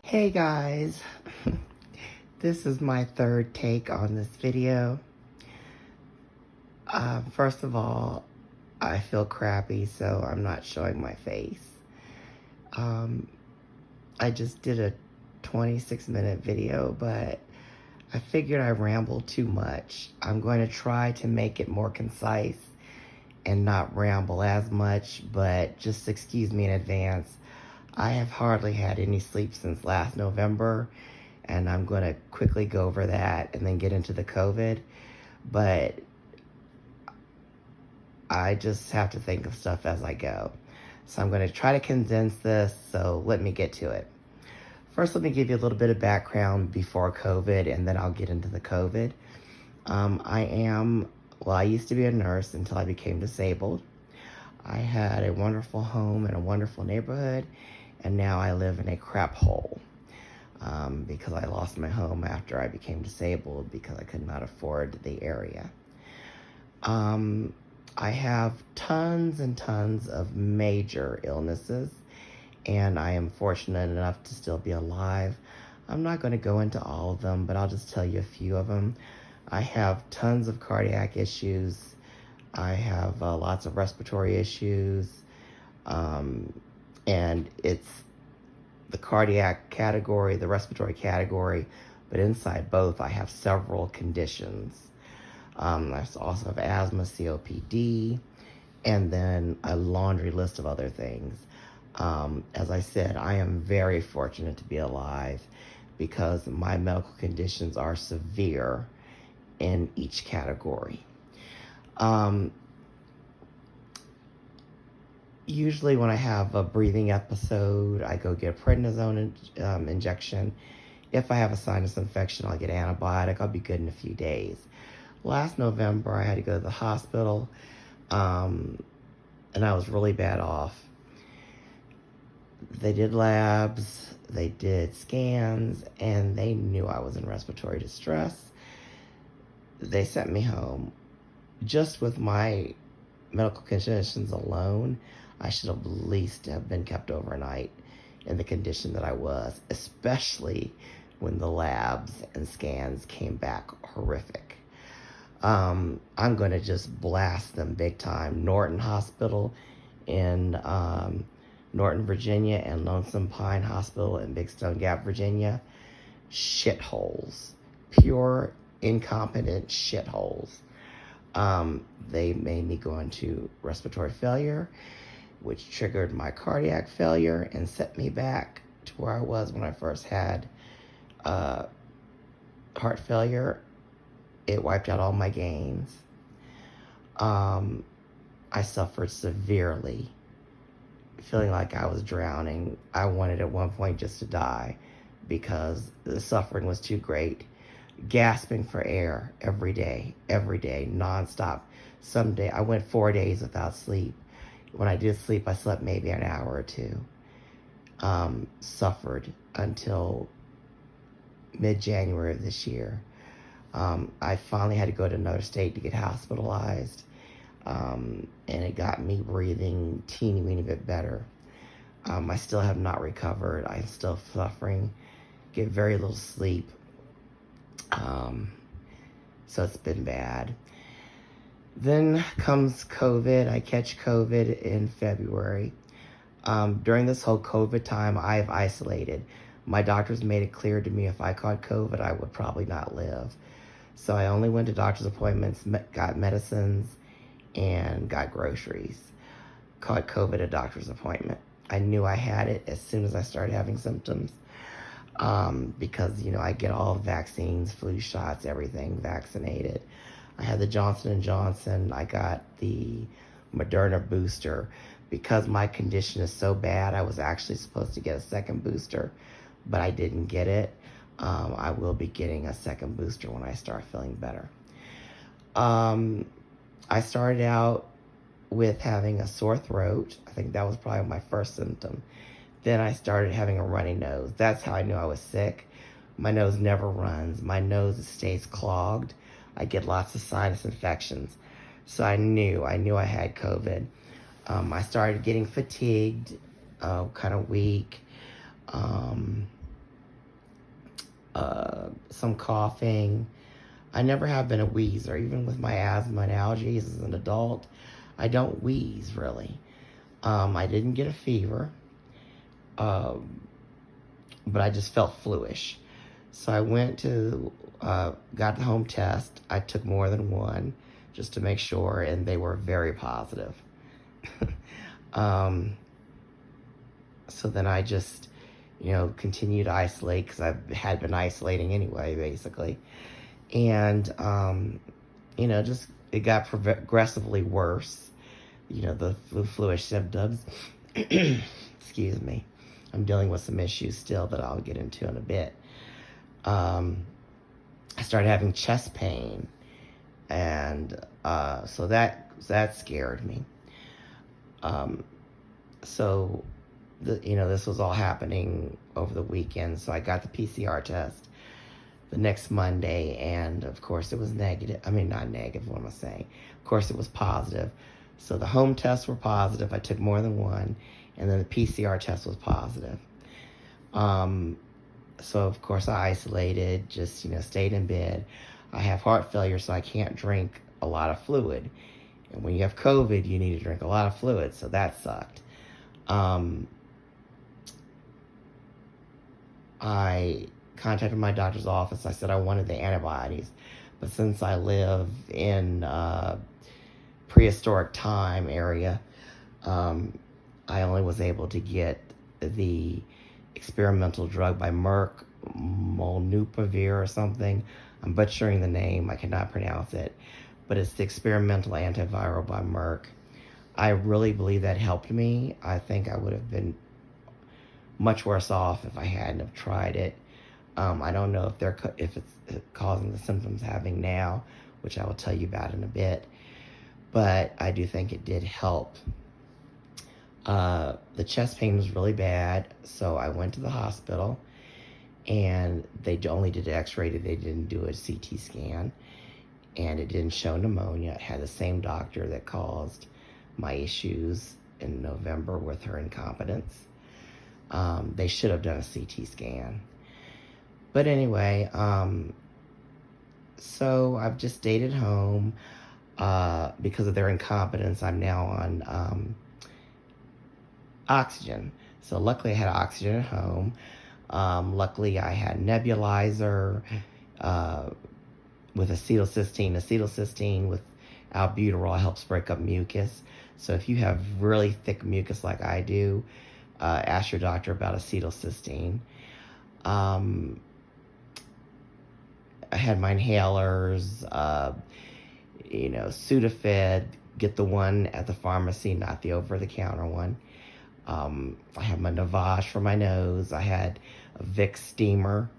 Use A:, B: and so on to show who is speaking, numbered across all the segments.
A: Hey guys, this is my third take on this video. First of all, I feel crappy, so I'm not showing my face. Um, I just did a 26-minute video, but I figured I rambled too much. I'm going to try to make it more concise and not ramble as much, but just excuse me in advance. I have hardly had any sleep since last November, and I'm going to quickly go over that and then get into the COVID. But I just have to think of stuff as I go. So I'm going to try to condense this, so let me get to it. First, let me give you a little bit of background before COVID, and then I'll get into the COVID. I used to be a nurse until I became disabled. I had a wonderful home in a wonderful neighborhood, and now I live in a crap hole. Because I lost my home after I became disabled because I could not afford the area. I have tons and tons of major illnesses, and I am fortunate enough to still be alive. I'm not going to go into all of them, but I'll just tell you a few of them. I have tons of cardiac issues. I have lots of respiratory issues, and it's the cardiac category, the respiratory category, but inside both I have several conditions. I also have asthma, COPD, and then a laundry list of other things. As I said, I am very fortunate to be alive because my medical conditions are severe in each category. Usually when I have a breathing episode, I go get a prednisone injection. If I have a sinus infection, I'll get an antibiotic. I'll be good in a few days. Last November, I had to go to the hospital, and I was really bad off. They did labs, they did scans, and they knew I was in respiratory distress. They sent me home. Just with my medical conditions alone, I should have at least have been kept overnight in the condition that I was, especially when the labs and scans came back horrific. I'm going to just blast them big time. Norton Hospital in Norton, Virginia, and Lonesome Pine Hospital in Big Stone Gap, Virginia. Shitholes. Pure, incompetent shitholes. They made me go into respiratory failure, which triggered my cardiac failure and set me back to where I was when I first had heart failure. It wiped out all my gains. I suffered severely, feeling like I was drowning. I wanted at one point just to die because the suffering was too great. Gasping for air every day, nonstop. Someday I went 4 days without sleep. When I did sleep, I slept maybe an hour or two. Suffered until mid-January of this year. I finally had to go to another state to get hospitalized, and it got me breathing teeny weeny bit better. I still have not recovered. I'm still suffering, get very little sleep. So it's been bad. Then comes COVID. I catch COVID in February. During this whole COVID time, I've isolated. My doctors made it clear to me if I caught COVID, I would probably not live. So I only went to doctor's appointments, got medicines, and got groceries. Caught COVID at a doctor's appointment. I knew I had it as soon as I started having symptoms. Because, I get all the vaccines, flu shots, everything vaccinated. I had the Johnson & Johnson. I got the Moderna booster. Because my condition is so bad, I was actually supposed to get a second booster, but I didn't get it. I will be getting a second booster when I start feeling better. I started out with having a sore throat. I think that was probably my first symptom. Then I started having a runny nose. That's how I knew I was sick. My nose never runs. My nose stays clogged. I get lots of sinus infections. So I knew I had COVID. I started getting fatigued, kind of weak. some coughing. I never have been a wheezer, even with my asthma and allergies as an adult. I don't wheeze really. I didn't get a fever, but I just felt fluish. So I went to, got the home test. I took more than one just to make sure, and they were very positive. So then I just, continued to isolate because I had been isolating anyway, basically. And, just it got progressively worse. The fluish symptoms. Excuse me. I'm dealing with some issues still that I'll get into in a bit. I started having chest pain, and so that scared me. So this was all happening over the weekend. So I got the PCR test the next Monday, and of course it was negative. I mean, not negative, what am I saying? Of course it was positive. So the home tests were positive. I took more than one, and then the PCR test was positive. So of course I isolated, just, stayed in bed. I have heart failure, so I can't drink a lot of fluid. And when you have COVID, you need to drink a lot of fluid, so that sucked. I contacted my doctor's office. I said I wanted the antibodies, but since I live in prehistoric time area, I only was able to get the experimental drug by Merck, molnupiravir or something. I'm butchering the name. I cannot pronounce it, but it's the experimental antiviral by Merck. I really believe that helped me. I think I would have been much worse off if I hadn't have tried it. I don't know if it's causing the symptoms I'm having now, which I will tell you about in a bit, but I do think it did help. The chest pain was really bad, so I went to the hospital, and they only did an x-ray. They didn't do a CT scan, and it didn't show pneumonia. It had the same doctor that caused my issues in November with her incompetence. They should have done a CT scan. But anyway, so I've just stayed at home. Because of their incompetence, I'm now on oxygen. So luckily I had oxygen at home. Luckily I had nebulizer with acetylcysteine. Acetylcysteine with albuterol helps break up mucus. So if you have really thick mucus like I do, ask your doctor about acetylcysteine. I had my inhalers, Sudafed. Get the one at the pharmacy, not the over-the-counter one. I have my Navage for my nose. I had a Vicks steamer.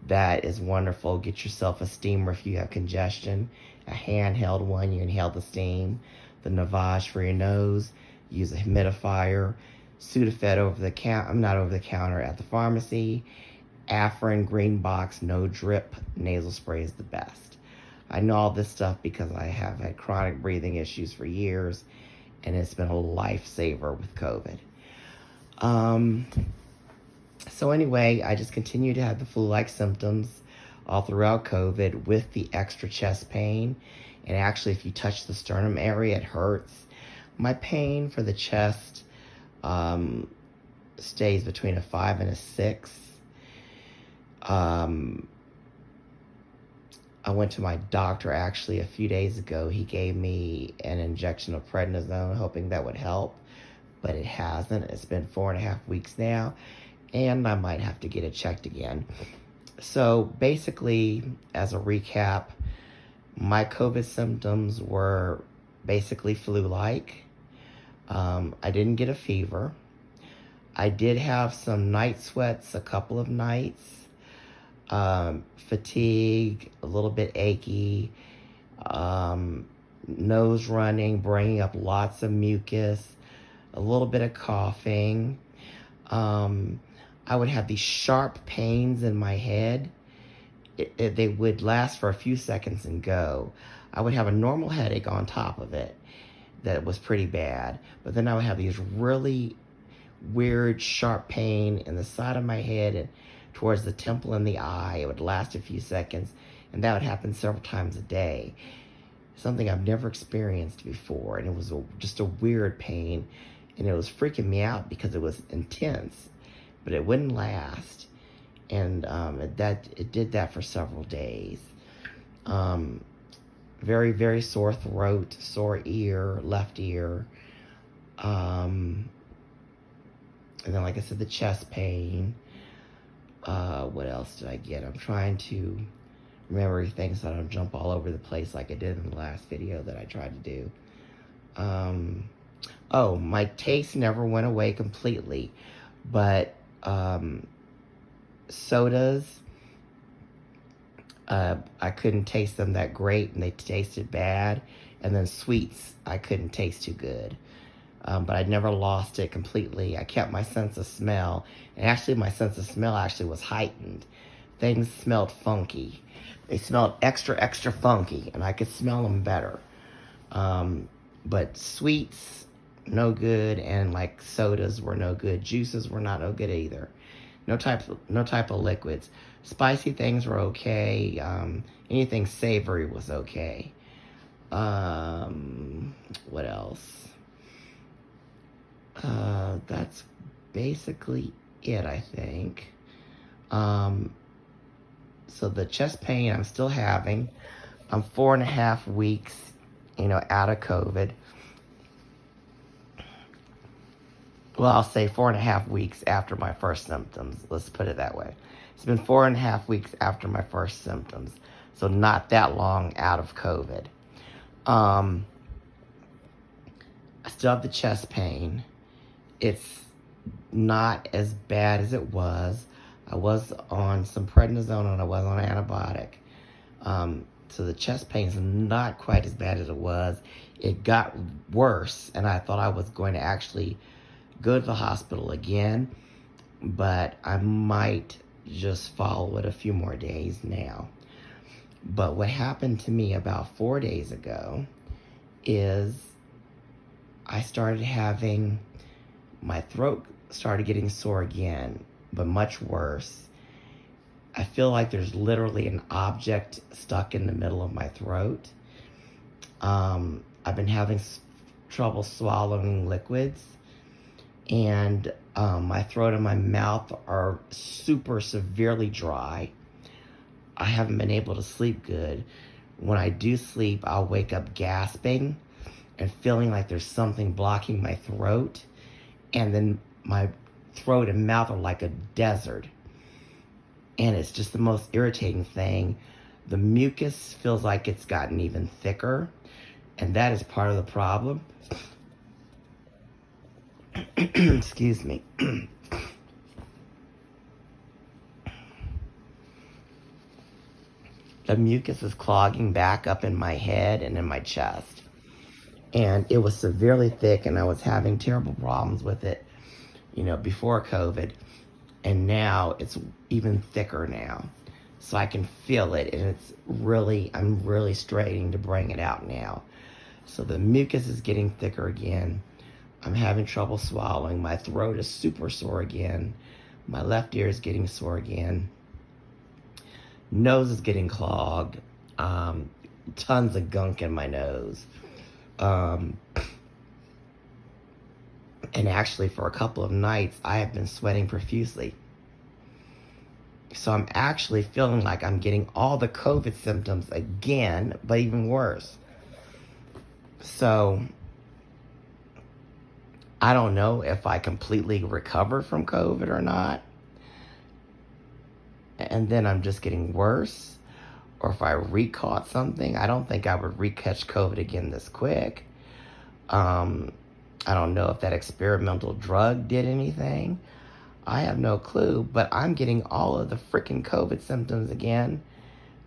A: That is wonderful. Get yourself a steamer if you have congestion. A handheld one, you inhale the steam. The Navage for your nose. Use a humidifier. Sudafed not over the counter at the pharmacy. Afrin Green Box No Drip nasal spray is the best. I know all this stuff because I have had chronic breathing issues for years, and it's been a lifesaver with COVID. So anyway, I just continue to have the flu-like symptoms all throughout COVID with the extra chest pain. And actually, if you touch the sternum area, it hurts. My pain for the chest stays between a 5 and a 6. I went to my doctor actually a few days ago. He gave me an injection of prednisone, hoping that would help, but it hasn't. It's been 4.5 weeks now, and I might have to get it checked again. So basically, as a recap, my COVID symptoms were basically flu-like. I didn't get a fever. I did have some night sweats a couple of nights. Fatigue, a little bit achy, nose running, bringing up lots of mucus, a little bit of coughing. I would have these sharp pains in my head. They would last for a few seconds and go. I would have a normal headache on top of it that was pretty bad, but then I would have these really weird sharp pain in the side of my head and towards the temple and the eye. It would last a few seconds, and that would happen several times a day. Something I've never experienced before, and it was just a weird pain, and it was freaking me out because it was intense, but it wouldn't last, and it did that for several days. Very, very sore throat, sore ear, left ear, and then, like I said, the chest pain. What else did I get? I'm trying to remember everything so I don't jump all over the place like I did in the last video that I tried to do. Oh, my taste never went away completely, but sodas, I couldn't taste them that great, and they tasted bad. And then sweets, I couldn't taste too good. But I never lost it completely. I kept my sense of smell, and actually my sense of smell actually was heightened. Things smelled funky. They smelled extra, extra funky, and I could smell them better. But sweets, no good, and like sodas were no good. Juices were not no good either. No type of liquids. Spicy things were okay. Anything savory was okay. What else? That's basically it, I think. So the chest pain I'm still having. I'm 4.5 weeks, out of COVID. Well, I'll say 4.5 weeks after my first symptoms. Let's put it that way. It's been 4.5 weeks after my first symptoms. So not that long out of COVID. I still have the chest pain. It's not as bad as it was. I was on some prednisone and I was on an antibiotic. So the chest pain is not quite as bad as it was. It got worse, and I thought I was going to actually go to the hospital again, but I might just follow it a few more days now. But what happened to me about 4 days ago is I started having, my throat started getting sore again, but much worse. I feel like there's literally an object stuck in the middle of my throat. I've been having trouble swallowing liquids, and my throat and my mouth are super severely dry. I haven't been able to sleep good. When I do sleep, I'll wake up gasping and feeling like there's something blocking my throat, and then my throat and mouth are like a desert. And it's just the most irritating thing. The mucus feels like it's gotten even thicker, and that is part of the problem. Excuse me. The mucus is clogging back up in my head and in my chest. And it was severely thick, and I was having terrible problems with it, before COVID. And now it's even thicker now. So I can feel it, and I'm really straining to bring it out now. So the mucus is getting thicker again. I'm having trouble swallowing. My throat is super sore again. My left ear is getting sore again. Nose is getting clogged. Tons of gunk in my nose. And actually, for a couple of nights, I have been sweating profusely. So I'm actually feeling like I'm getting all the COVID symptoms again, but even worse. So I don't know if I completely recovered from COVID or not, and then I'm just getting worse, or if I re-caught something. I don't think I would re-catch COVID again this quick. I don't know if that experimental drug did anything. I have no clue, but I'm getting all of the freaking COVID symptoms again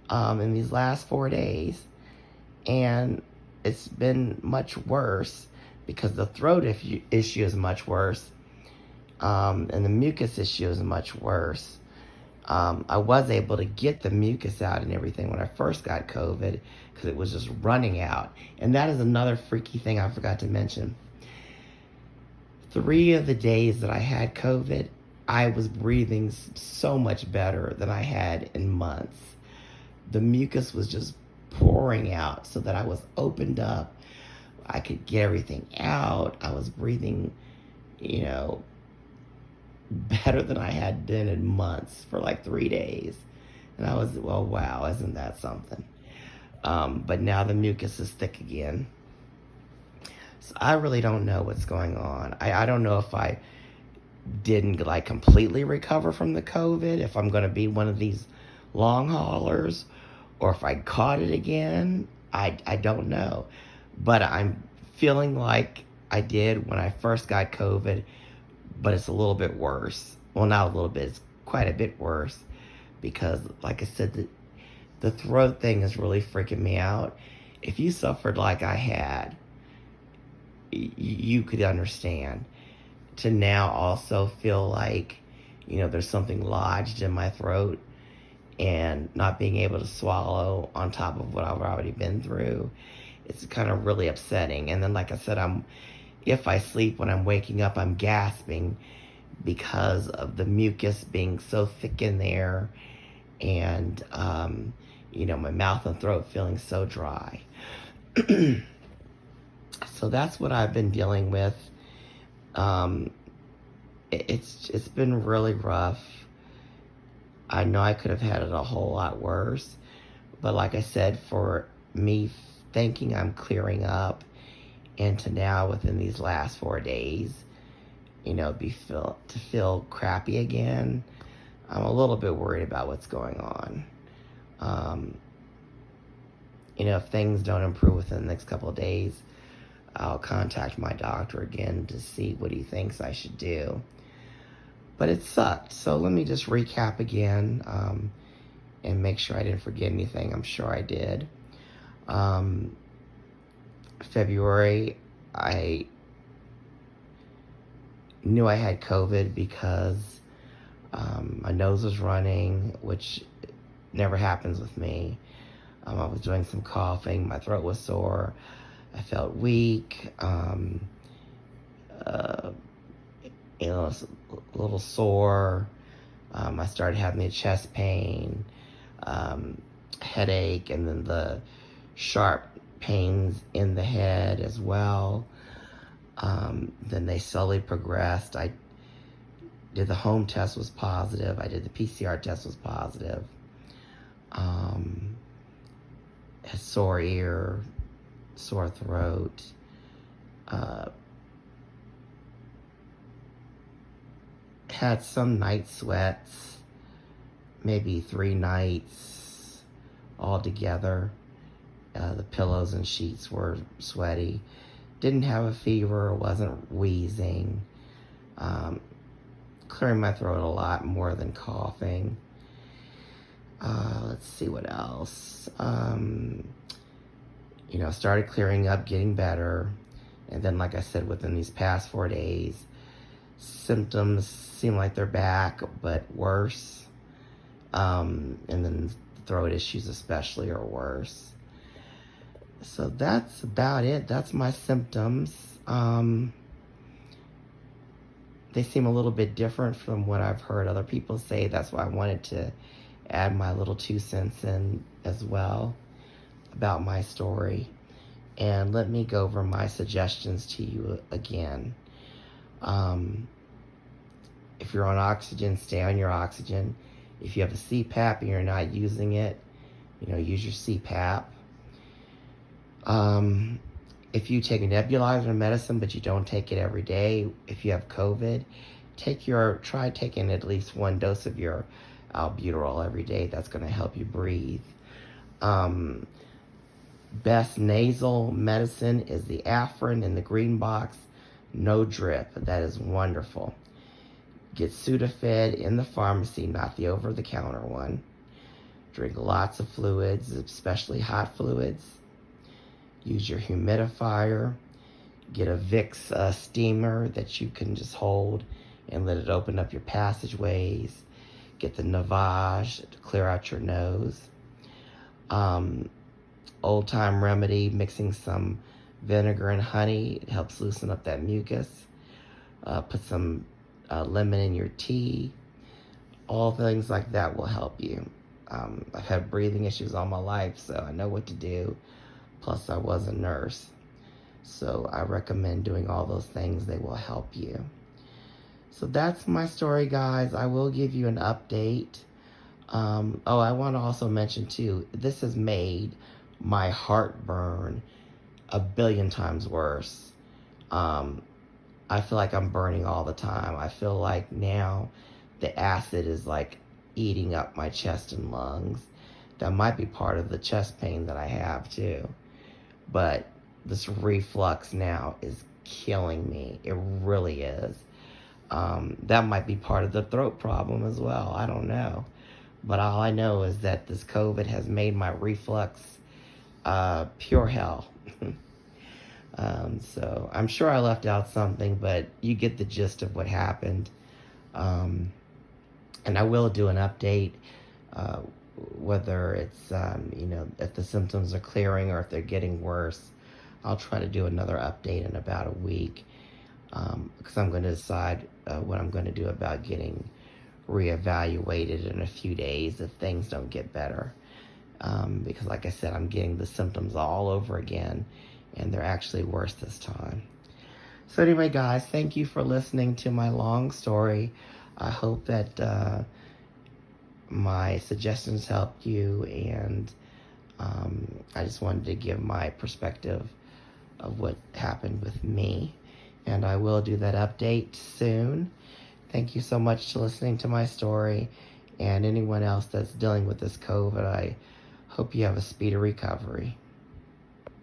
A: in these last 4 days. And it's been much worse because the throat issue is much worse, and the mucus issue is much worse. I was able to get the mucus out and everything when I first got COVID because it was just running out. And that is another freaky thing I forgot to mention. 3 of the days that I had COVID, I was breathing so much better than I had in months. The mucus was just pouring out so that I was opened up. I could get everything out. I was breathing, you know, better than I had been in months for like 3 days. And I was, well, wow, isn't that something? But now the mucus is thick again. So I really don't know what's going on. I don't know if I didn't like completely recover from the COVID, if I'm going to be one of these long haulers, or if I caught it again. I don't know. But I'm feeling like I did when I first got COVID, but it's a little bit worse. Well, not a little bit, it's quite a bit worse because, like I said, the throat thing is really freaking me out. If you suffered like I had, you could understand. To now also feel like, you know, there's something lodged in my throat and not being able to swallow on top of what I've already been through, it's kind of really upsetting. And then, like I said, if I sleep, when I'm waking up, I'm gasping because of the mucus being so thick in there, and you know, my mouth and throat feeling so dry. So that's what I've been dealing with. It's been really rough. I know I could have had it a whole lot worse, but like I said, for me thinking I'm clearing up, and to now within these last 4 days, you know, to feel crappy again, I'm a little bit worried about what's going on. You know, if things don't improve within the next couple of days, I'll contact my doctor again to see what he thinks I should do. But it sucked. So let me just recap again, and make sure I didn't forget anything. I'm sure I did. February, I knew I had COVID because my nose was running, which never happens with me. I was doing some coughing. My throat was sore. I felt weak. You know, a little sore. I started having a chest pain, headache, and then the sharp pains in the head as well. Then they slowly progressed. I did the home test, was positive. I did the PCR test, was positive. Had sore ear, sore throat. Had some night sweats, maybe 3 nights altogether. The pillows and sheets were sweaty. Didn't have a fever, wasn't wheezing. Clearing my throat a lot more than coughing. Let's see what else. You know, started clearing up, getting better. And then, like I said, within these past 4 days, symptoms seem like they're back, but worse. And then throat issues especially are worse. So that's about it. That's my symptoms. They seem a little bit different from what I've heard other people say. That's why I wanted to add my little 2 cents in as well about my story. And let me go over my suggestions to you again. If you're on oxygen, stay on your oxygen. If you have a CPAP and you're not using it, you know, use your CPAP. If you take a nebulizer medicine, but you don't take it every day, if you have COVID, try taking at least 1 dose of your albuterol every day. That's going to help you breathe. Best nasal medicine is the Afrin in the green box, no drip. That is wonderful. Get Sudafed in the pharmacy, not the over-the-counter one. Drink lots of fluids, especially hot fluids. Use your humidifier. Get a Vicks steamer that you can just hold and let it open up your passageways. Get the Navage to clear out your nose. Old time remedy, mixing some vinegar and honey. It helps loosen up that mucus. Put some lemon in your tea. All things like that will help you. I've had breathing issues all my life, so I know what to do. Plus, I was a nurse. So I recommend doing all those things. They will help you. So that's my story, guys. I will give you an update. I want to also mention, too, this has made my heartburn a billion times worse. I feel like I'm burning all the time. I feel like now the acid is like eating up my chest and lungs. That might be part of the chest pain that I have too. But this reflux now is killing me. It really is. That might be part of the throat problem as well. I don't know. But all I know is that this COVID has made my reflux pure hell. So I'm sure I left out something, but you get the gist of what happened. And I will do an update, whether it's, if the symptoms are clearing or if they're getting worse. I'll try to do another update in about a week, because I'm going to decide what I'm going to do about getting reevaluated in a few days if things don't get better. Because like I said, I'm getting the symptoms all over again, and they're actually worse this time. So anyway, guys, thank you for listening to my long story. I hope that my suggestions helped you, and I just wanted to give my perspective of what happened with me. And I will do that update soon. Thank you so much for listening to my story. And anyone else that's dealing with this COVID, I hope you have a speedy recovery.